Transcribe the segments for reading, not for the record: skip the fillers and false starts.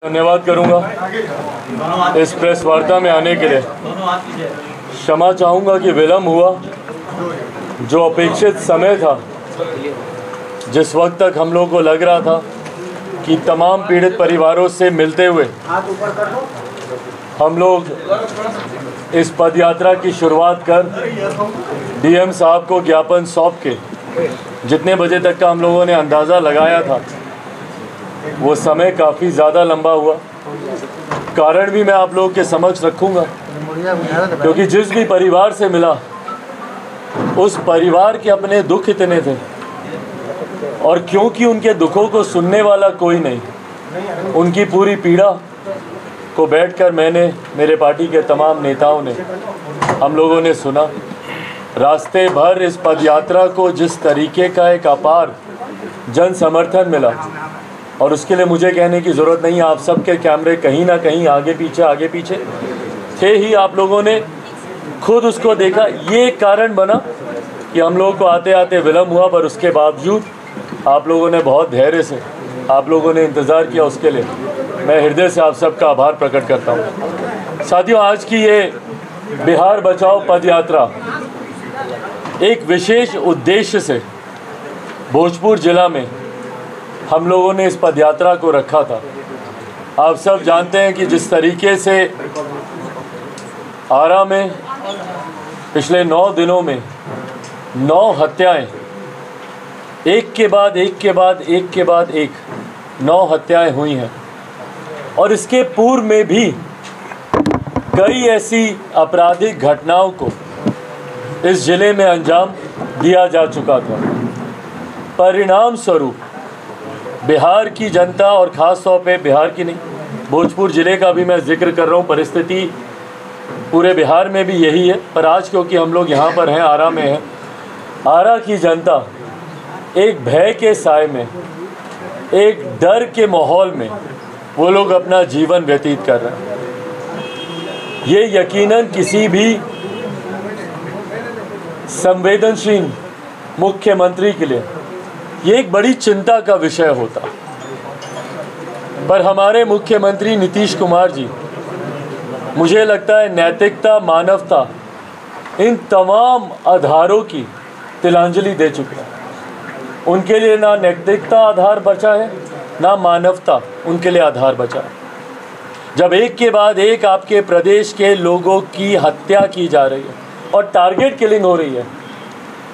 धन्यवाद करूंगा इस प्रेस वार्ता में आने के लिए। क्षमा चाहूँगा कि विलम्ब हुआ। जो अपेक्षित समय था, जिस वक्त तक हम लोग को लग रहा था कि तमाम पीड़ित परिवारों से मिलते हुए हम लोग इस पदयात्रा की शुरुआत कर डीएम साहब को ज्ञापन सौंप के जितने बजे तक का हम लोगों ने अंदाज़ा लगाया था, वो समय काफ़ी ज़्यादा लंबा हुआ। कारण भी मैं आप लोगों के समक्ष रखूँगा, क्योंकि जिस भी परिवार से मिला उस परिवार के अपने दुख इतने थे, और क्योंकि उनके दुखों को सुनने वाला कोई नहीं, उनकी पूरी पीड़ा को बैठकर मैंने, मेरे पार्टी के तमाम नेताओं ने, हम लोगों ने सुना। रास्ते भर इस पदयात्रा को जिस तरीके का एक अपार जन समर्थन मिला, और उसके लिए मुझे कहने की ज़रूरत नहीं है, आप सबके कैमरे कहीं ना कहीं आगे पीछे थे ही। आप लोगों ने खुद उसको देखा। ये कारण बना कि हम लोगों को आते आते विलम्ब हुआ, पर उसके बावजूद आप लोगों ने बहुत धैर्य से आप लोगों ने इंतज़ार किया। उसके लिए मैं हृदय से आप सबका आभार प्रकट करता हूँ। साथियों, आज की ये बिहार बचाओ पदयात्रा एक विशेष उद्देश्य से भोजपुर जिला में हम लोगों ने इस पदयात्रा को रखा था। आप सब जानते हैं कि जिस तरीके से आरा में पिछले 9 दिनों में 9 हत्याएं, एक के बाद एक 9 हत्याएं हुई हैं, और इसके पूर्व में भी कई ऐसी आपराधिक घटनाओं को इस ज़िले में अंजाम दिया जा चुका था। परिणाम स्वरूप बिहार की जनता, और ख़ास तौर पे बिहार की नहीं, भोजपुर ज़िले का भी मैं जिक्र कर रहा हूँ, परिस्थिति पूरे बिहार में भी यही है, पर आज क्योंकि हम लोग यहाँ पर हैं, आरा में हैं, आरा की जनता एक भय के साए में, एक डर के माहौल में वो लोग अपना जीवन व्यतीत कर रहे हैं। ये यकीनन किसी भी संवेदनशील मुख्यमंत्री के लिए ये एक बड़ी चिंता का विषय होता, पर हमारे मुख्यमंत्री नीतीश कुमार जी, मुझे लगता है नैतिकता, मानवता, इन तमाम आधारों की तिलांजलि दे चुके हैं। उनके लिए ना नैतिकता आधार बचा है, ना मानवता उनके लिए आधार बचा है। जब एक के बाद एक आपके प्रदेश के लोगों की हत्या की जा रही है और टारगेट किलिंग हो रही है,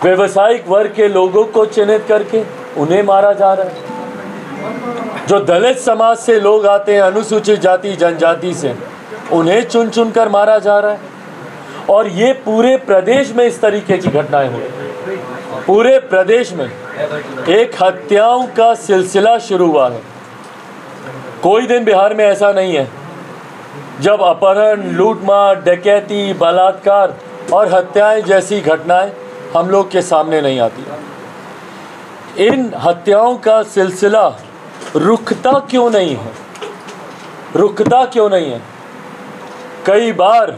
व्यवसायिक वर्ग के लोगों को चिन्हित करके उन्हें मारा जा रहा है। जो दलित समाज से लोग आते हैं, अनुसूचित जाति जनजाति से, उन्हें चुन चुन कर मारा जा रहा है। और ये पूरे प्रदेश में इस तरीके की घटनाएं हो रही हैं। पूरे प्रदेश में एक हत्याओं का सिलसिला शुरू हुआ है। कोई दिन बिहार में ऐसा नहीं है जब अपहरण, लूटमार, डकैती, बलात्कार और हत्याएं जैसी घटनाएं हम लोग के सामने नहीं आती। इन हत्याओं का सिलसिला रुकता क्यों नहीं है? रुकता क्यों नहीं है? कई बार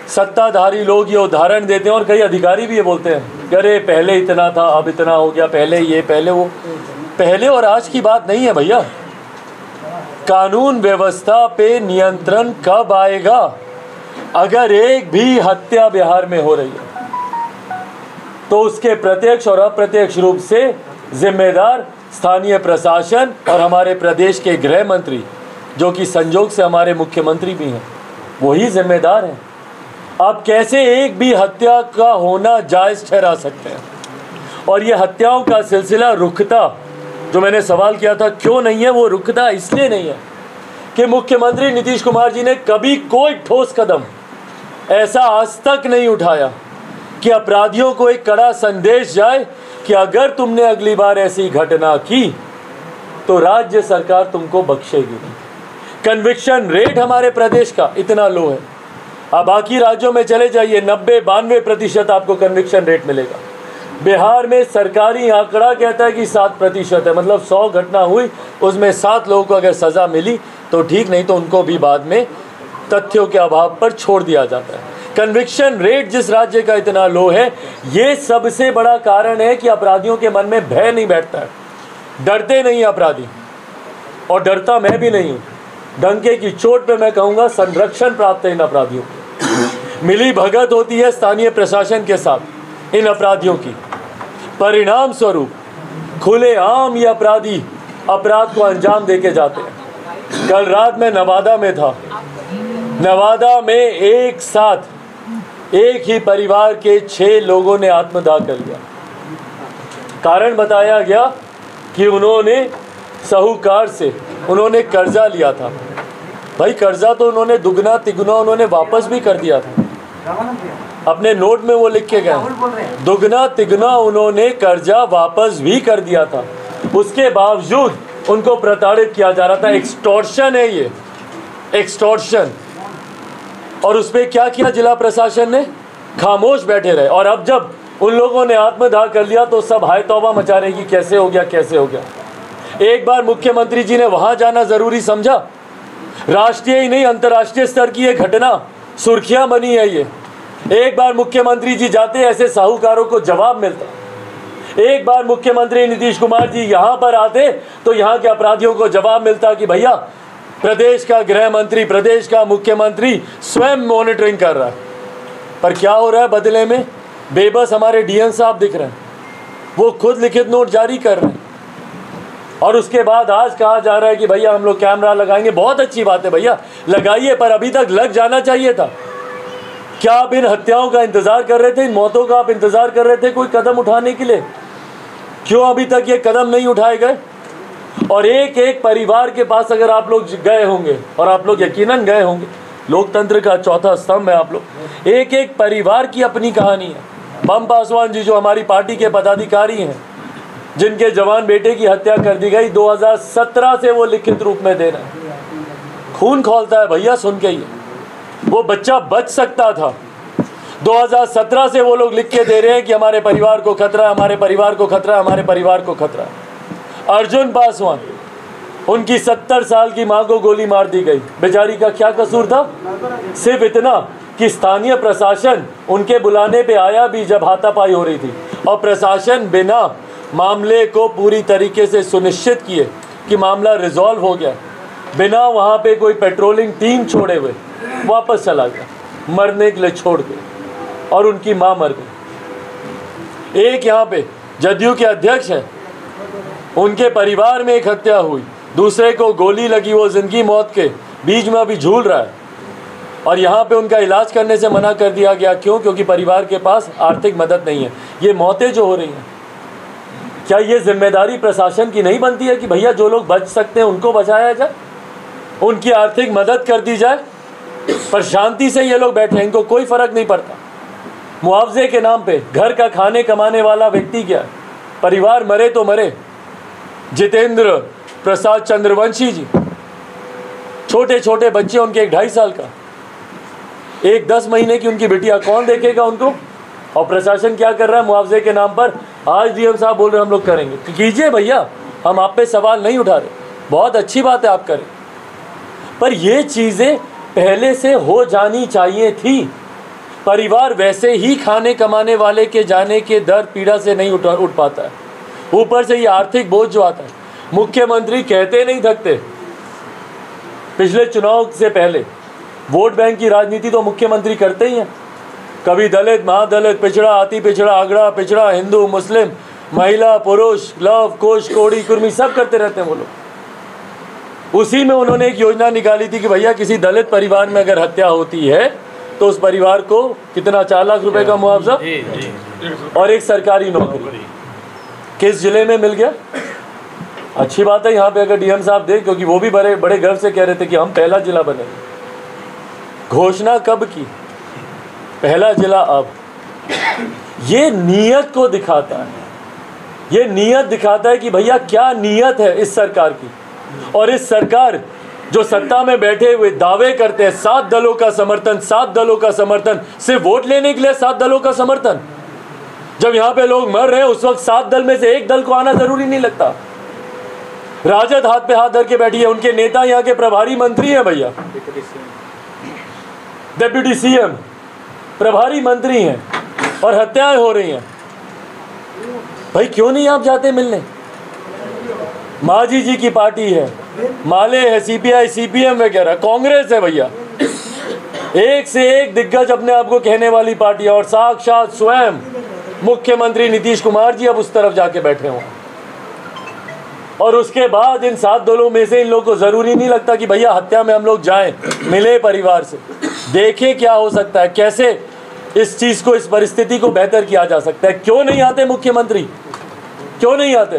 सत्ताधारी लोग ये उदाहरण देते हैं, और कई अधिकारी भी ये बोलते हैं, अरे पहले इतना था, अब इतना हो गया, पहले ये, पहले वो। पहले और आज की बात नहीं है भैया। कानून व्यवस्था पे नियंत्रण कब आएगा? अगर एक भी हत्या बिहार में हो रही है तो उसके प्रत्यक्ष और अप्रत्यक्ष रूप से जिम्मेदार स्थानीय प्रशासन और हमारे प्रदेश के गृह मंत्री, जो कि संजोग से हमारे मुख्यमंत्री भी हैं, वही जिम्मेदार हैं। आप कैसे एक भी हत्या का होना जायज़ ठहरा सकते हैं? और ये हत्याओं का सिलसिला रुकता, जो मैंने सवाल किया था क्यों नहीं है, वो रुकता इसलिए नहीं है कि मुख्यमंत्री नीतीश कुमार जी ने कभी कोई ठोस कदम ऐसा आज तक नहीं उठाया कि अपराधियों को एक कड़ा संदेश जाए कि अगर तुमने अगली बार ऐसी घटना की तो राज्य सरकार तुमको बख्शेगी नहीं। कन्विक्शन रेट हमारे प्रदेश का इतना लो है। आप बाकी राज्यों में चले जाइए, 90-92% आपको कन्विक्शन रेट मिलेगा। बिहार में सरकारी आंकड़ा कहता है कि 7% है, मतलब 100 घटना हुई उसमें 7 लोगों को अगर सज़ा मिली तो ठीक, नहीं तो उनको भी बाद में तथ्यों के अभाव पर छोड़ दिया जाता है। कन्विक्शन रेट जिस राज्य का इतना लो है, ये सबसे बड़ा कारण है कि अपराधियों के मन में भय नहीं बैठता है, डरते नहीं अपराधी, और डरता मैं भी नहीं हूँ। डंके की चोट पे मैं कहूँगा संरक्षण प्राप्त है इन अपराधियों को। मिली भगत होती है स्थानीय प्रशासन के साथ इन अपराधियों की, परिणाम स्वरूप खुलेआम ये अपराधी अपराध को अंजाम देके जाते हैं। कल रात मैं नवादा में था। नवादा में एक साथ एक ही परिवार के 6 लोगों ने आत्मदाह कर लिया। कारण बताया गया कि उन्होंने साहूकार से उन्होंने कर्जा लिया था। भाई कर्जा तो उन्होंने दुगना तिगुना उन्होंने वापस भी कर दिया था, अपने नोट में वो लिख के गए, दुगना तिगुना उन्होंने कर्जा वापस भी कर दिया था। उसके बावजूद उनको प्रताड़ित किया जा रहा था। एक्सटॉर्शन है ये, एक्सटॉर्शन। और उस पर क्या किया जिला प्रशासन ने? खामोश बैठे रहे। और अब जब उन लोगों ने आत्मदाह कर लिया तो सब हाय तौबा मचा रहे कि कैसे हो गया, कैसे हो गया। एक बार मुख्यमंत्री जी ने वहां जाना जरूरी समझा। राष्ट्रीय ही नहीं अंतर्राष्ट्रीय स्तर की ये घटना सुर्खियां बनी है ये। एक बार मुख्यमंत्री जी जाते ऐसे साहूकारों को जवाब मिलता। एक बार मुख्यमंत्री नीतीश कुमार जी यहाँ पर आते तो यहाँ के अपराधियों को जवाब मिलता कि भैया प्रदेश का गृह मंत्री, प्रदेश का मुख्यमंत्री स्वयं मॉनिटरिंग कर रहा है। पर क्या हो रहा है बदले में? बेबस हमारे डीएम साहब दिख रहे हैं, वो खुद लिखित नोट जारी कर रहे हैं। और उसके बाद आज कहा जा रहा है कि भैया हम लोग कैमरा लगाएंगे। बहुत अच्छी बात है भैया, लगाइए, पर अभी तक लग जाना चाहिए था। क्या आप इन हत्याओं का इंतजार कर रहे थे? इन मौतों का आप इंतजार कर रहे थे कोई कदम उठाने के लिए? क्यों अभी तक ये कदम नहीं उठाए गए? और एक एक परिवार के पास अगर आप लोग गए होंगे, और आप लोग यकीनन गए होंगे, लोकतंत्र का चौथा स्तंभ है आप लोग, एक एक परिवार की अपनी कहानी है। बम पासवान जी जो हमारी पार्टी के पदाधिकारी हैं, जिनके जवान बेटे की हत्या कर दी गई, 2017 से वो लिखित रूप में दे रहे हैं। खून खौलता है भैया सुन के। ये वो बच्चा बच सकता था। 2017 से वो लोग लिख के दे रहे हैं कि हमारे परिवार को खतरा है, हमारे परिवार को खतरा है, हमारे परिवार को खतरा है। अर्जुन पासवान, उनकी 70 साल की मां को गोली मार दी गई। बेचारी का क्या कसूर था? सिर्फ इतना कि स्थानीय प्रशासन उनके बुलाने पे आया भी जब हाथापाई हो रही थी, और प्रशासन बिना मामले को पूरी तरीके से सुनिश्चित किए कि मामला रिजॉल्व हो गया, बिना वहाँ पे कोई पेट्रोलिंग टीम छोड़े हुए वापस चला गया, मरने के लिए छोड़ के, और उनकी माँ मर गई। एक यहाँ पे जदयू के अध्यक्ष हैं, उनके परिवार में एक हत्या हुई, दूसरे को गोली लगी, वो जिंदगी मौत के बीच में अभी झूल रहा है, और यहाँ पे उनका इलाज करने से मना कर दिया गया। क्यों? क्योंकि परिवार के पास आर्थिक मदद नहीं है। ये मौतें जो हो रही हैं, क्या ये जिम्मेदारी प्रशासन की नहीं बनती है कि भैया जो लोग बच सकते हैं उनको बचाया जाए, उनकी आर्थिक मदद कर दी जाए? पर शांति से ये लोग बैठे हैं, इनको कोई फर्क नहीं पड़ता। मुआवजे के नाम पे घर का खाने कमाने वाला व्यक्ति क्या है? परिवार मरे तो मरे। जितेंद्र प्रसाद चंद्रवंशी जी, छोटे छोटे बच्चे, उनके एक 2.5 साल का, एक 10 महीने की उनकी बिटिया, कौन देखेगा उनको? और प्रशासन क्या कर रहा है मुआवजे के नाम पर? आज डीएम साहब बोल रहे हम लोग करेंगे, कीजिए भैया, हम आप पे सवाल नहीं उठा रहे, बहुत अच्छी बात है आप करें, पर ये चीज़ें पहले से हो जानी चाहिए थी। परिवार वैसे ही खाने कमाने वाले के जाने के दर्द पीड़ा से नहीं उठ पाता है, ऊपर से ये आर्थिक बोझ जो आता है। मुख्यमंत्री कहते नहीं थकते। पिछले चुनाव से पहले वोट बैंक की राजनीति तो मुख्यमंत्री करते ही हैं। कभी दलित, महादलित, पिछड़ा, अति पिछड़ा, आगड़ा पिछड़ा, हिंदू, मुस्लिम, महिला, पुरुष, लव, कुश, कोड़ी, कुर्मी, सब करते रहते हैं वो लोग। उसी में उन्होंने एक योजना निकाली थी कि भैया किसी दलित परिवार में अगर हत्या होती है तो उस परिवार को कितना, 4 लाख रुपए का मुआवजा और एक सरकारी नौकरी। किस जिले में मिल गया? अच्छी बात है यहाँ पे अगर डीएम साहब दें, क्योंकि वो भी बड़े बड़े गर्व से कह रहे थे कि हम पहला जिला बनेंगे। घोषणा कब की? पहला जिला अब। ये नीयत को दिखाता है, ये नीयत दिखाता है कि भैया क्या नीयत है इस सरकार की। और इस सरकार जो सत्ता में बैठे हुए दावे करते हैं 7 दलों का समर्थन, 7 दलों का समर्थन, सिर्फ वोट लेने के लिए 7 दलों का समर्थन। जब यहाँ पे लोग मर रहे हैं उस वक्त 7 दल में से एक दल को आना जरूरी नहीं लगता। राजद हाथ पे हाथ धर के बैठी है, उनके नेता यहाँ के प्रभारी मंत्री हैं भैया, डिप्टी सीएम प्रभारी मंत्री हैं, और हत्याएं हो रही हैं। भाई क्यों नहीं आप जाते मिलने? मांझी जी की पार्टी है, माले है, सीपीआई सीपीएम वगैरह, कांग्रेस है भैया, एक से एक दिग्गज अपने आप को कहने वाली पार्टी, और साक्षात स्वयं मुख्यमंत्री नीतीश कुमार जी अब उस तरफ जाके बैठे हों। और उसके बाद इन 7 दलों में से इन लोगों को ज़रूरी नहीं लगता कि भैया हत्या में हम लोग जाएं, मिले परिवार से, देखें क्या हो सकता है, कैसे इस चीज़ को, इस परिस्थिति को बेहतर किया जा सकता है। क्यों नहीं आते मुख्यमंत्री, क्यों नहीं आते?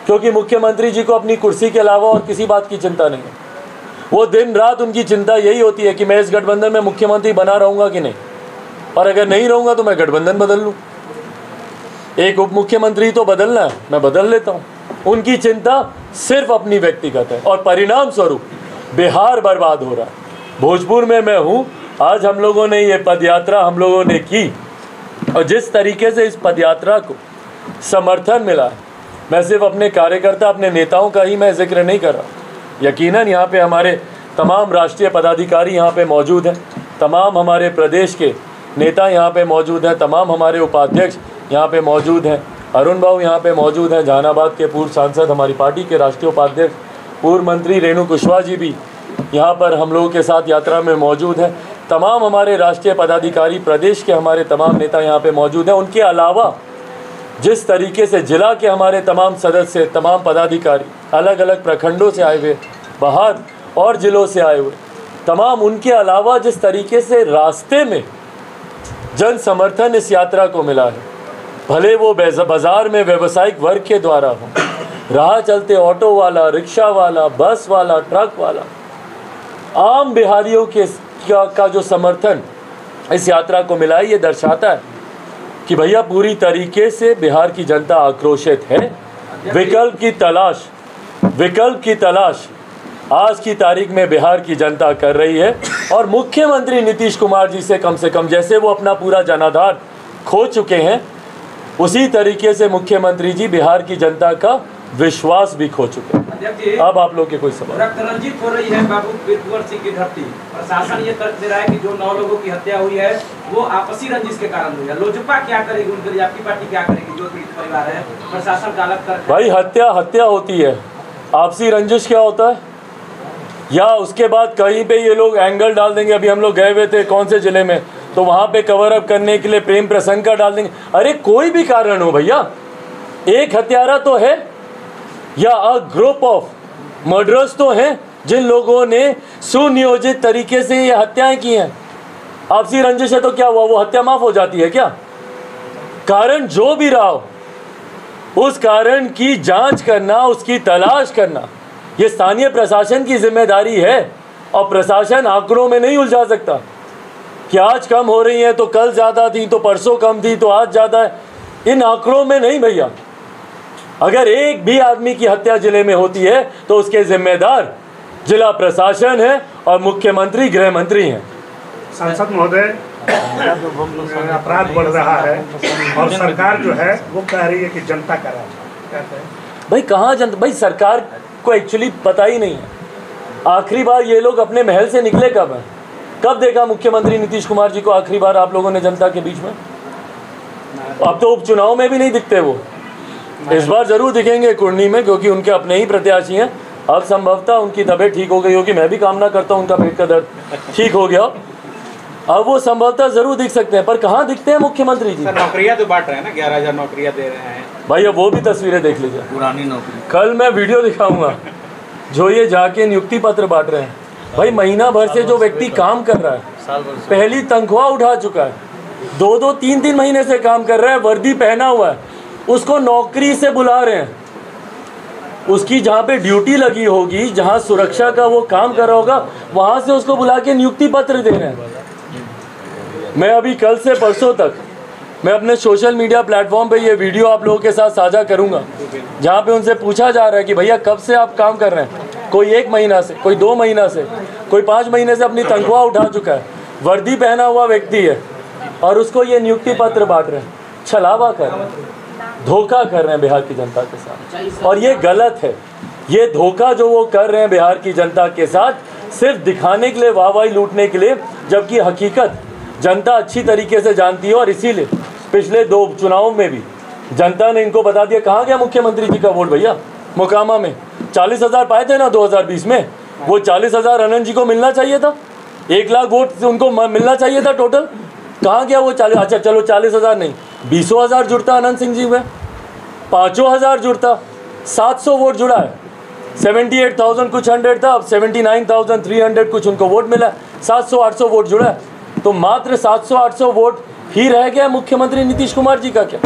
क्योंकि मुख्यमंत्री जी को अपनी कुर्सी के अलावा और किसी बात की चिंता नहीं है। वो दिन रात उनकी चिंता यही होती है कि मैं इस गठबंधन में मुख्यमंत्री बना रहूँगा कि नहीं, और अगर नहीं रहूँगा तो मैं गठबंधन बदल लूँ, एक उप मुख्यमंत्री तो बदलना है, मैं बदल लेता हूँ। उनकी चिंता सिर्फ अपनी व्यक्तिगत है, और परिणाम स्वरूप बिहार बर्बाद हो रहा है। भोजपुर में मैं हूँ, आज हम लोगों ने ये पदयात्रा हम लोगों ने की, और जिस तरीके से इस पदयात्रा को समर्थन मिला है, मैं सिर्फ अपने कार्यकर्ता, अपने नेताओं का ही मैं जिक्र नहीं कर रहा। यकीनन यहाँ पे हमारे तमाम राष्ट्रीय पदाधिकारी यहाँ पे मौजूद हैं, तमाम हमारे प्रदेश के नेता यहाँ पे मौजूद हैं, तमाम हमारे उपाध्यक्ष यहाँ पे मौजूद हैं, अरुण बाबू यहाँ पे मौजूद हैं, जहानाबाद के पूर्व सांसद, हमारी पार्टी के राष्ट्रीय उपाध्यक्ष, पूर्व मंत्री रेणु कुशवाहा जी भी यहाँ पर हम लोगों के साथ यात्रा में मौजूद हैं। तमाम हमारे राष्ट्रीय पदाधिकारी, प्रदेश के हमारे तमाम नेता यहाँ पे मौजूद हैं। उनके अलावा जिस तरीके से जिला के हमारे तमाम सदस्य, तमाम पदाधिकारी, अलग अलग प्रखंडों से आए हुए, बाहर और ज़िलों से आए हुए तमाम, उनके अलावा जिस तरीके से रास्ते में जन समर्थन इस यात्रा को मिला है, भले वो बाज़ार में व्यावसायिक वर्ग के द्वारा हो, राह चलते ऑटो वाला, रिक्शा वाला, बस वाला, ट्रक वाला, आम बिहारियों का जो समर्थन इस यात्रा को मिला है, ये दर्शाता है कि भैया पूरी तरीके से बिहार की जनता आक्रोशित है। विकल्प की तलाश आज की तारीख में बिहार की जनता कर रही है, और मुख्यमंत्री नीतीश कुमार जी से कम जैसे वो अपना पूरा जनाधार खो चुके हैं, उसी तरीके से मुख्यमंत्री जी बिहार की जनता का विश्वास भी खो चुके हैं। अब आप लोग के कोई सवाल? रक्त रंजित हो रही है बाबू बिरकुंवर सिंह की धरती। प्रशासन ये तर्क दे रहा है कि जो 9 लोगों की हत्या हुई है वो आपसी रंजिश के कारण हुई है। लोजपा क्या करेगी उनके लिए, आपकी पार्टी क्या करेगी? जो पीड़ित परिवार है, प्रशासन का अलग तर्क। भाई हत्या होती है, आपसी रंजिश क्या होता है? या उसके बाद कहीं पे ये लोग एंगल डाल देंगे। अभी हम लोग गए हुए थे कौन से जिले में, तो वहाँ पे कवर अप करने के लिए प्रेम प्रसंग का डाल देंगे। अरे कोई भी कारण हो भैया, एक हत्यारा तो है या अ ग्रुप ऑफ मर्डरर्स तो हैं जिन लोगों ने सुनियोजित तरीके से ये हत्याएं की हैं। आपसी रंजिश है तो क्या हुआ, वो हत्या माफ हो जाती है क्या? कारण जो भी रहा हो, उस कारण की जांच करना, उसकी तलाश करना, ये स्थानीय प्रशासन की जिम्मेदारी है, और प्रशासन आंकड़ों में नहीं उलझा सकता कि आज कम हो रही है तो कल ज़्यादा थी, तो परसों कम थी तो आज ज़्यादा है। इन आंकड़ों में नहीं भैया। अगर एक भी आदमी की हत्या जिले में होती है तो उसके जिम्मेदार जिला प्रशासन है और मुख्यमंत्री गृह मंत्री हैं। सांसद महोदय, अपराध बढ़ रहा है और सरकार जो है वो कह रही है कि जनता कर रहा है। भाई कहाँ जनता? भाई सरकार को एक्चुअली पता ही नहीं है। आखिरी बार ये लोग अपने महल से निकले कब है? कब देखा मुख्यमंत्री नीतीश कुमार जी को आखिरी बार आप लोगों ने जनता के बीच में? अब तो उपचुनाव में भी नहीं दिखते वो। इस बार जरूर दिखेंगे कुर्नी में, क्योंकि उनके अपने ही प्रत्याशी हैं। अब संभवतः उनकी तबीयत ठीक हो गई होगी, मैं भी कामना करता हूँ उनका पेट का दर्द ठीक हो गया। अब वो संभवतः जरूर दिख सकते हैं, पर कहाँ दिखते हैं मुख्यमंत्री जी? नौकरियां तो बांट रहे हैं ना, 11,000 नौकरियां दे रहे हैं भाई। अब वो भी तस्वीरें देख लीजिए, पुरानी नौकरी। कल मैं वीडियो दिखाऊंगा जो ये जाके नियुक्ति पत्र बांट रहे हैं। भाई महीना भर से जो व्यक्ति काम कर रहा है, पहली तनख्वाह उठा चुका है, 2-2, 3-3 महीने से काम कर रहा है, वर्दी पहना हुआ है, उसको नौकरी से बुला रहे हैं। उसकी जहाँ पे ड्यूटी लगी होगी, जहाँ सुरक्षा का वो काम कर रहा होगा, वहाँ से उसको बुला के नियुक्ति पत्र दे रहे हैं। मैं अभी कल से परसों तक मैं अपने सोशल मीडिया प्लेटफॉर्म पे ये वीडियो आप लोगों के साथ साझा करूँगा, जहाँ पे उनसे पूछा जा रहा है कि भैया कब से आप काम कर रहे हैं? कोई 1 महीना से, कोई 2 महीना से, कोई 5 महीने से अपनी तनख्वाह उठा चुका है, वर्दी पहना हुआ व्यक्ति है, और उसको ये नियुक्ति पत्र बांट रहे हैं। छलावा कर रहे हैं, धोखा कर रहे हैं बिहार की जनता के साथ, और ये गलत है। ये धोखा जो वो कर रहे हैं बिहार की जनता के साथ सिर्फ दिखाने के लिए, वाहवाही लूटने के लिए, जबकि हकीकत जनता अच्छी तरीके से जानती है। और इसीलिए पिछले 2 चुनावों में भी जनता ने इनको बता दिया। कहाँ गया मुख्यमंत्री जी का वोट भैया? मोकामा में 40,000 पाए थे ना 2020 में, वो 40,000 अनंत जी को मिलना चाहिए था। 1 लाख वोट उनको मिलना चाहिए था टोटल। कहाँ गया वो 40? अच्छा चलो 40,000 नहीं, 20,000 जुड़ता अनंत सिंह जी में, 5,000 जुड़ता, 700 वोट जुड़ा है। 78,000 कुछ 100 था, अब 79,300 कुछ उनको वोट मिला, 700-800 वोट जुड़ा है। तो मात्र 700-800 वोट ही रह गया मुख्यमंत्री नीतीश कुमार जी का क्या?